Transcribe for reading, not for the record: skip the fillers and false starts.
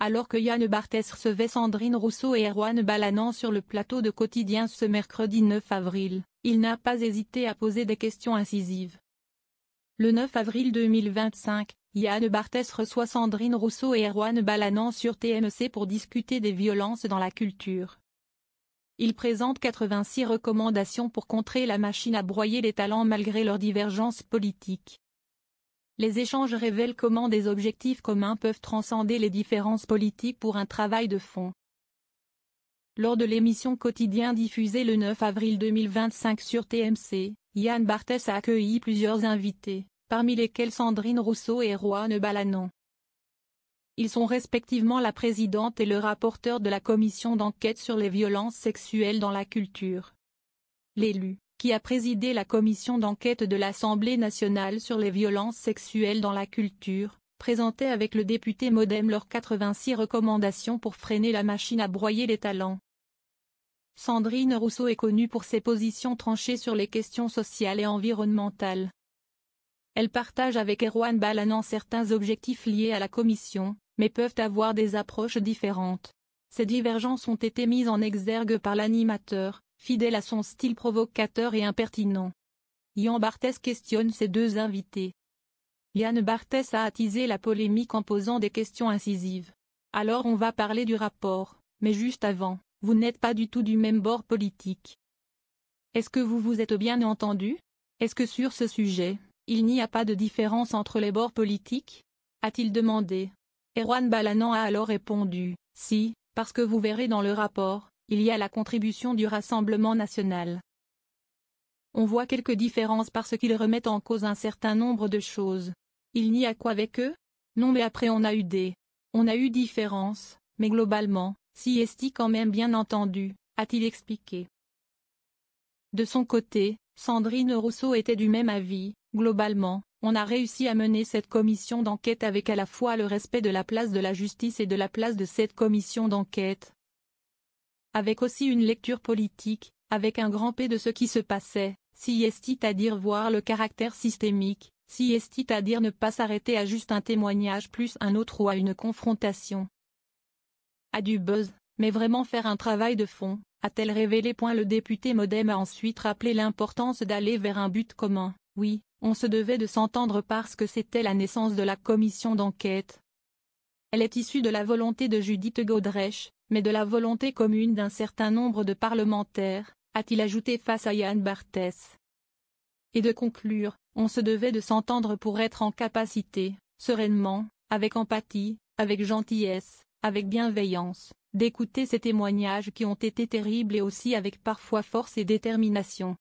Alors que Yann Barthès recevait Sandrine Rousseau et Erwan Balanant sur le plateau de Quotidien ce mercredi 9 avril, il n'a pas hésité à poser des questions incisives. Le 9 avril 2025, Yann Barthès reçoit Sandrine Rousseau et Erwan Balanant sur TMC pour discuter des violences dans la culture. Il présente 86 recommandations pour contrer la machine à broyer les talents malgré leurs divergences politiques. Les échanges révèlent comment des objectifs communs peuvent transcender les différences politiques pour un travail de fond. Lors de l'émission Quotidien diffusée le 9 avril 2025 sur TMC, Yann Barthès a accueilli plusieurs invités, parmi lesquels Sandrine Rousseau et Erwan Balanant. Ils sont respectivement la présidente et le rapporteur de la commission d'enquête sur les violences sexuelles dans la culture. L'élu, qui a présidé la commission d'enquête de l'Assemblée nationale sur les violences sexuelles dans la culture, présentait avec le député MoDem leurs 86 recommandations pour freiner la machine à broyer les talents. Sandrine Rousseau est connue pour ses positions tranchées sur les questions sociales et environnementales. Elle partage avec Erwan Balanant certains objectifs liés à la commission, mais peuvent avoir des approches différentes. Ces divergences ont été mises en exergue par l'animateur, fidèle à son style provocateur et impertinent. Yann Barthès questionne ses deux invités. Yann Barthès a attisé la polémique en posant des questions incisives. Alors on va parler du rapport, mais juste avant, vous n'êtes pas du tout du même bord politique. Est-ce que vous vous êtes bien entendu? Est-ce que sur ce sujet, il n'y a pas de différence entre les bords politiques? A-t-il demandé. Erwan Balanant a alors répondu, si, parce que vous verrez dans le rapport, il y a la contribution du Rassemblement national. On voit quelques différences parce qu'ils remettent en cause un certain nombre de choses. Il n'y a quoi avec eux? Non mais après on a eu différences, mais globalement, si est quand même bien entendu, a-t-il expliqué. De son côté, Sandrine Rousseau était du même avis, globalement, on a réussi à mener cette commission d'enquête avec à la fois le respect de la place de la justice et de la place de cette commission d'enquête. Avec aussi une lecture politique, avec un grand P de ce qui se passait, si est-à-dire voir le caractère systémique, si est-à-dire ne pas s'arrêter à juste un témoignage plus un autre ou à une confrontation. À du buzz, mais vraiment faire un travail de fond, a-t-elle révélé. Le député MoDem a ensuite rappelé l'importance d'aller vers un but commun. Oui, on se devait de s'entendre parce que c'était la naissance de la commission d'enquête. Elle est issue de la volonté de Judith Godrèche, mais de la volonté commune d'un certain nombre de parlementaires, a-t-il ajouté face à Yann Barthès. Et de conclure, on se devait de s'entendre pour être en capacité, sereinement, avec empathie, avec gentillesse, avec bienveillance, d'écouter ces témoignages qui ont été terribles et aussi avec parfois force et détermination.